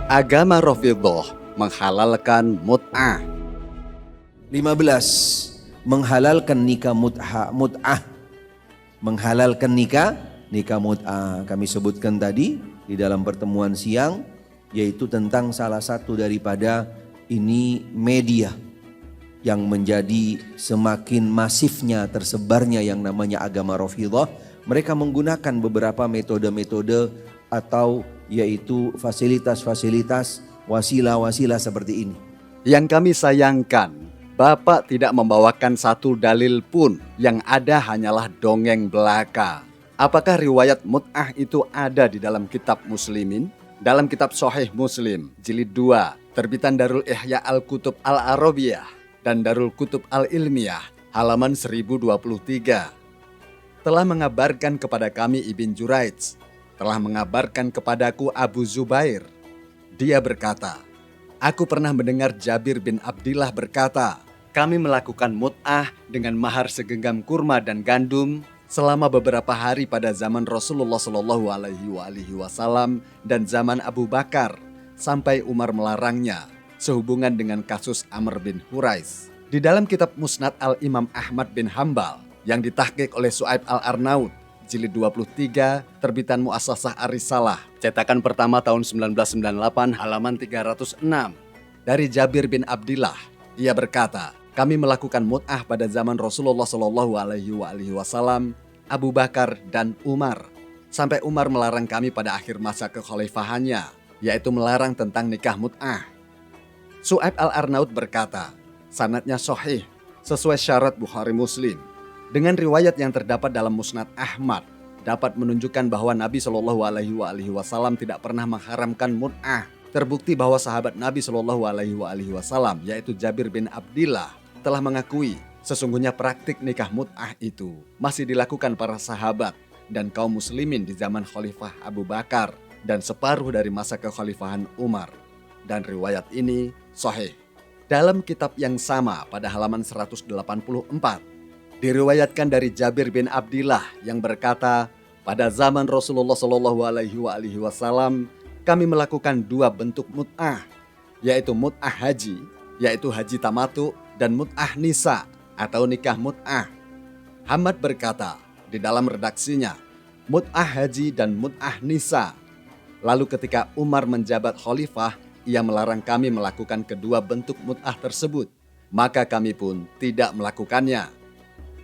Agama Rafidhah menghalalkan mut'ah. 15. Menghalalkan nikah mut'ah. Menghalalkan nikah mut'ah. Kami sebutkan tadi di dalam pertemuan siang, yaitu tentang salah satu daripada ini media yang menjadi semakin masifnya tersebarnya yang namanya agama Rafidhah. Mereka menggunakan beberapa metode-metode atau yaitu fasilitas-fasilitas, wasilah-wasilah seperti ini. Yang kami sayangkan, Bapak tidak membawakan satu dalil pun, yang ada hanyalah dongeng belaka. Apakah riwayat mut'ah itu ada di dalam kitab Muslimin? Dalam kitab Sahih Muslim, jilid 2, terbitan Darul Ihya Al-Kutub Al-Arabiyah dan Darul Kutub Al-Ilmiyah, halaman 1023. Telah mengabarkan kepada kami Ibn Juraij, telah mengabarkan kepadaku Abu Zubair. Dia berkata, aku pernah mendengar Jabir bin Abdillah berkata, kami melakukan mut'ah dengan mahar segenggam kurma dan gandum selama beberapa hari pada zaman Rasulullah SAW dan zaman Abu Bakar, sampai Umar melarangnya sehubungan dengan kasus Amr bin Hurais. Di dalam kitab Musnad Al-Imam Ahmad bin Hambal yang ditahqiq oleh Su'aib Al-Arnaud, jilid 23, terbitan Mu'assasah Ar-Risalah, cetakan pertama tahun 1998, halaman 306. Dari Jabir bin Abdillah, ia berkata, kami melakukan mut'ah pada zaman Rasulullah SAW, Abu Bakar dan Umar, sampai Umar melarang kami pada akhir masa kekhalifahannya, yaitu melarang tentang nikah mut'ah. Su'aib Al-Arnaud berkata, sanadnya sahih sesuai syarat Bukhari Muslim. Dengan riwayat yang terdapat dalam Musnad Ahmad, dapat menunjukkan bahwa Nabi SAW tidak pernah mengharamkan mut'ah. Terbukti bahwa sahabat Nabi SAW, yaitu Jabir bin Abdillah, telah mengakui sesungguhnya praktik nikah mut'ah itu masih dilakukan para sahabat dan kaum muslimin di zaman Khalifah Abu Bakar dan separuh dari masa kekhalifahan Umar. Dan riwayat ini sahih. Dalam kitab yang sama pada halaman 184, diriwayatkan dari Jabir bin Abdillah yang berkata, pada zaman Rasulullah SAW kami melakukan dua bentuk mut'ah, yaitu mut'ah haji, yaitu haji tamatu, dan mut'ah nisa atau nikah mut'ah. Hamad berkata di dalam redaksinya, mut'ah haji dan mut'ah nisa. Lalu ketika Umar menjabat khalifah, ia melarang kami melakukan kedua bentuk mut'ah tersebut, maka kami pun tidak melakukannya.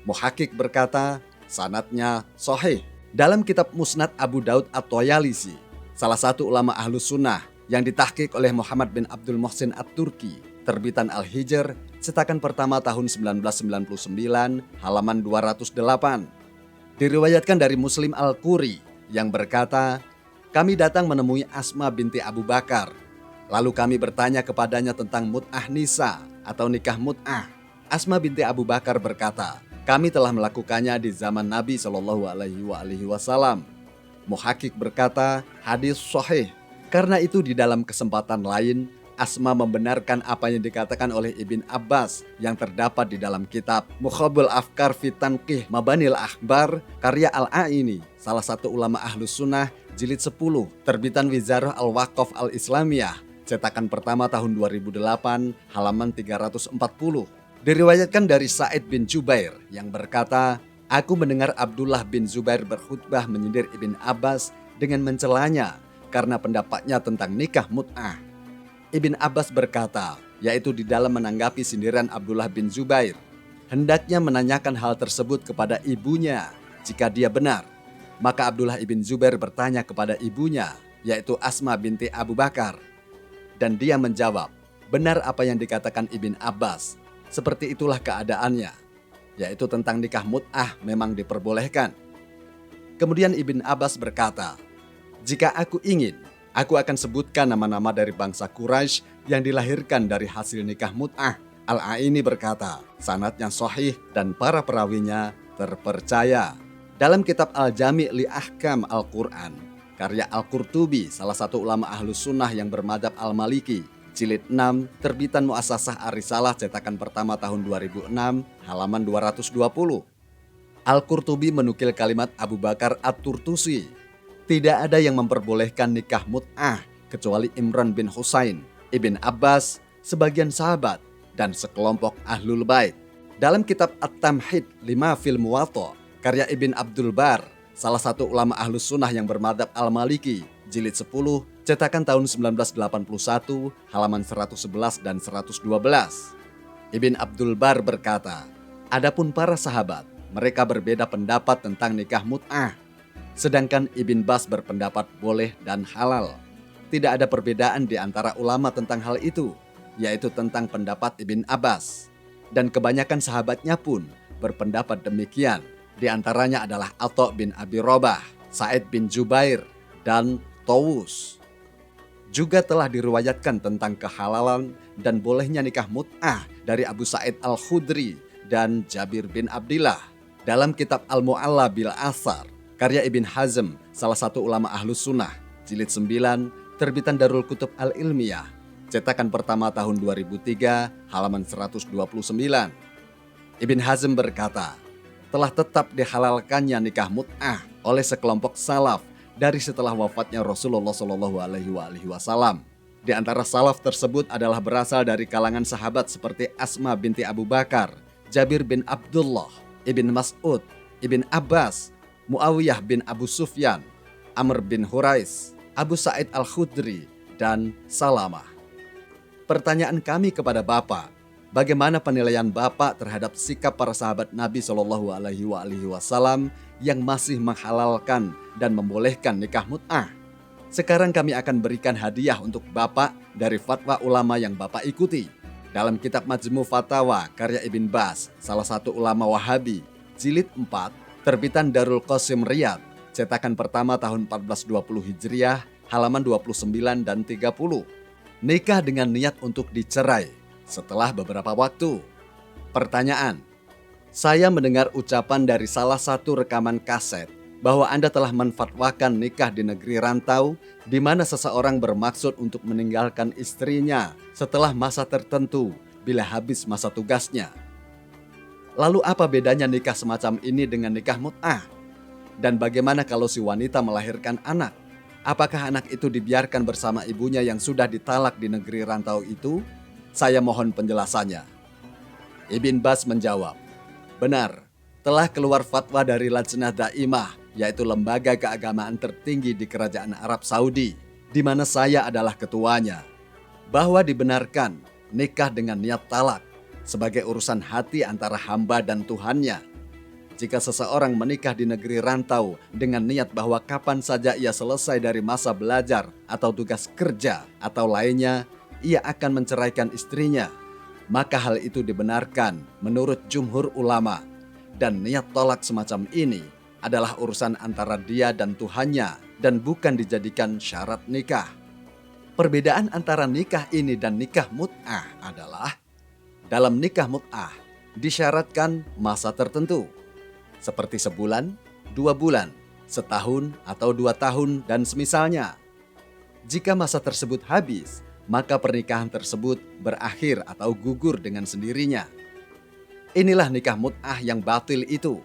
Muhaqqiq berkata, sanadnya sahih. Dalam kitab Musnad Abu Daud At-Toyalisi, salah satu ulama Ahlus Sunnah yang ditahqiq oleh Muhammad bin Abdul Muhsin At-Turki, terbitan Al-Hijr, cetakan pertama tahun 1999, halaman 208. Diriwayatkan dari Muslim Al-Quri yang berkata, kami datang menemui Asma binti Abu Bakar. Lalu kami bertanya kepadanya tentang mut'ah nisa atau nikah mut'ah. Asma binti Abu Bakar berkata, kami telah melakukannya di zaman Nabi SAW. Muhaqqiq berkata, hadis sahih. Karena itu di dalam kesempatan lain, Asma membenarkan apa yang dikatakan oleh Ibn Abbas yang terdapat di dalam kitab Mukhabul Afkar fi Tanqih Mabanil Akhbar karya Al-Aini, salah satu ulama Ahlus Sunnah, jilid 10, terbitan Wizarah Al-Waqaf Al-Islamiyah, cetakan pertama tahun 2008, halaman 340. Diriwayatkan dari Sa'id bin Jubair yang berkata, aku mendengar Abdullah bin Zubair berkhutbah menyindir Ibn Abbas dengan mencelanya karena pendapatnya tentang nikah mut'ah. Ibn Abbas berkata, yaitu di dalam menanggapi sindiran Abdullah bin Zubair, hendaknya menanyakan hal tersebut kepada ibunya jika dia benar. Maka Abdullah ibn Zubair bertanya kepada ibunya, yaitu Asma binti Abu Bakar. Dan dia menjawab, benar apa yang dikatakan Ibn Abbas. Seperti itulah keadaannya, yaitu tentang nikah mut'ah memang diperbolehkan. Kemudian Ibn Abbas berkata, jika aku ingin, aku akan sebutkan nama-nama dari bangsa Quraisy yang dilahirkan dari hasil nikah mut'ah. Al-Aini berkata, sanadnya sahih dan para perawinya terpercaya. Dalam kitab Al-Jami' li Ahkam Al-Quran, karya Al-Qurtubi, salah satu ulama Ahlus Sunnah yang bermadhab Al-Maliki, jilid 6, terbitan Mu'assasah Ar-Risalah, cetakan pertama tahun 2006, halaman 220. Al-Qurtubi menukil kalimat Abu Bakar At-Turtusi, tidak ada yang memperbolehkan nikah mut'ah kecuali Imran bin Husain, Ibn Abbas, sebagian sahabat, dan sekelompok Ahlul Bait. Dalam kitab At-Tamhid Lima fil Muwatta, karya Ibn Abdul Bar, salah satu ulama Ahlus Sunnah yang bermadzhab Al-Maliki, jilid 10, cetakan tahun 1981, halaman 111 dan 112. Ibn Abdul Bar berkata, adapun para sahabat, mereka berbeda pendapat tentang nikah mut'ah. Sedangkan Ibn Bas berpendapat boleh dan halal. Tidak ada perbedaan di antara ulama tentang hal itu, yaitu tentang pendapat Ibn Abbas. Dan kebanyakan sahabatnya pun berpendapat demikian. Di antaranya adalah Atha bin Abi Robah, Sa'id bin Jubair, dan Tawus. Juga telah diriwayatkan tentang kehalalan dan bolehnya nikah mut'ah dari Abu Sa'id Al-Khudri dan Jabir bin Abdillah. Dalam kitab Al-Mu'alla bil Athar, karya Ibn Hazm, salah satu ulama Ahlus Sunnah, jilid 9, terbitan Darul Kutub Al-Ilmiyah, cetakan pertama tahun 2003, halaman 129. Ibn Hazm berkata, telah tetap dihalalkannya nikah mut'ah oleh sekelompok salaf dari setelah wafatnya Rasulullah SAW. Di antara salaf tersebut adalah berasal dari kalangan sahabat seperti Asma binti Abu Bakar, Jabir bin Abdullah, Ibn Mas'ud, Ibn Abbas, Muawiyah bin Abu Sufyan, Amr bin Hurais, Abu Sa'id Al-Khudri, dan Salamah. Pertanyaan kami kepada Bapak, bagaimana penilaian Bapak terhadap sikap para sahabat Nabi SAW yang masih menghalalkan dan membolehkan nikah mut'ah? Sekarang kami akan berikan hadiah untuk Bapak dari fatwa ulama yang Bapak ikuti. Dalam kitab Majmu' Fatawa karya Ibn Bas, salah satu ulama Wahabi, jilid 4, terbitan Darul Qasim Riyadh, cetakan pertama tahun 1420 Hijriah, halaman 29 dan 30. Nikah dengan niat untuk dicerai setelah beberapa waktu. Pertanyaan, saya mendengar ucapan dari salah satu rekaman kaset bahwa Anda telah menfatwakan nikah di negeri rantau di mana seseorang bermaksud untuk meninggalkan istrinya setelah masa tertentu bila habis masa tugasnya. Lalu apa bedanya nikah semacam ini dengan nikah mut'ah? Dan bagaimana kalau si wanita melahirkan anak? Apakah anak itu dibiarkan bersama ibunya yang sudah ditalak di negeri rantau itu? Saya mohon penjelasannya. Ibn Bas menjawab, benar, telah keluar fatwa dari Lajnah Daimah, yaitu lembaga keagamaan tertinggi di Kerajaan Arab Saudi, di mana saya adalah ketuanya, bahwa dibenarkan nikah dengan niat talak sebagai urusan hati antara hamba dan Tuhannya. Jika seseorang menikah di negeri rantau dengan niat bahwa kapan saja ia selesai dari masa belajar atau tugas kerja atau lainnya, ia akan menceraikan istrinya, maka hal itu dibenarkan menurut jumhur ulama, dan niat tolak semacam ini adalah urusan antara dia dan Tuhannya dan bukan dijadikan syarat nikah. Perbedaan antara nikah ini dan nikah mut'ah adalah dalam nikah mut'ah disyaratkan masa tertentu seperti sebulan, 2 bulan, setahun atau 2 tahun dan semisalnya. Jika masa tersebut habis, maka pernikahan tersebut berakhir atau gugur dengan sendirinya. Inilah nikah mut'ah yang batil itu.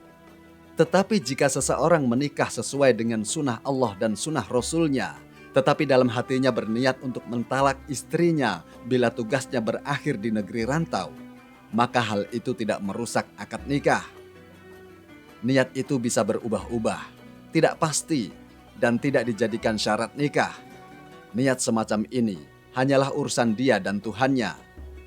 Tetapi jika seseorang menikah sesuai dengan sunnah Allah dan sunnah Rasulnya, tetapi dalam hatinya berniat untuk mentalak istrinya bila tugasnya berakhir di negeri rantau, maka hal itu tidak merusak akad nikah. Niat itu bisa berubah-ubah, tidak pasti, dan tidak dijadikan syarat nikah. Niat semacam ini hanyalah urusan dia dan Tuhannya,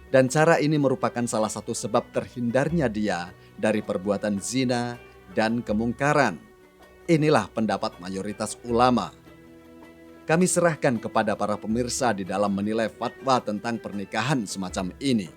dan cara ini merupakan salah satu sebab terhindarnya dia dari perbuatan zina dan kemungkaran. Inilah pendapat mayoritas ulama. Kami serahkan kepada para pemirsa di dalam menilai fatwa tentang pernikahan semacam ini.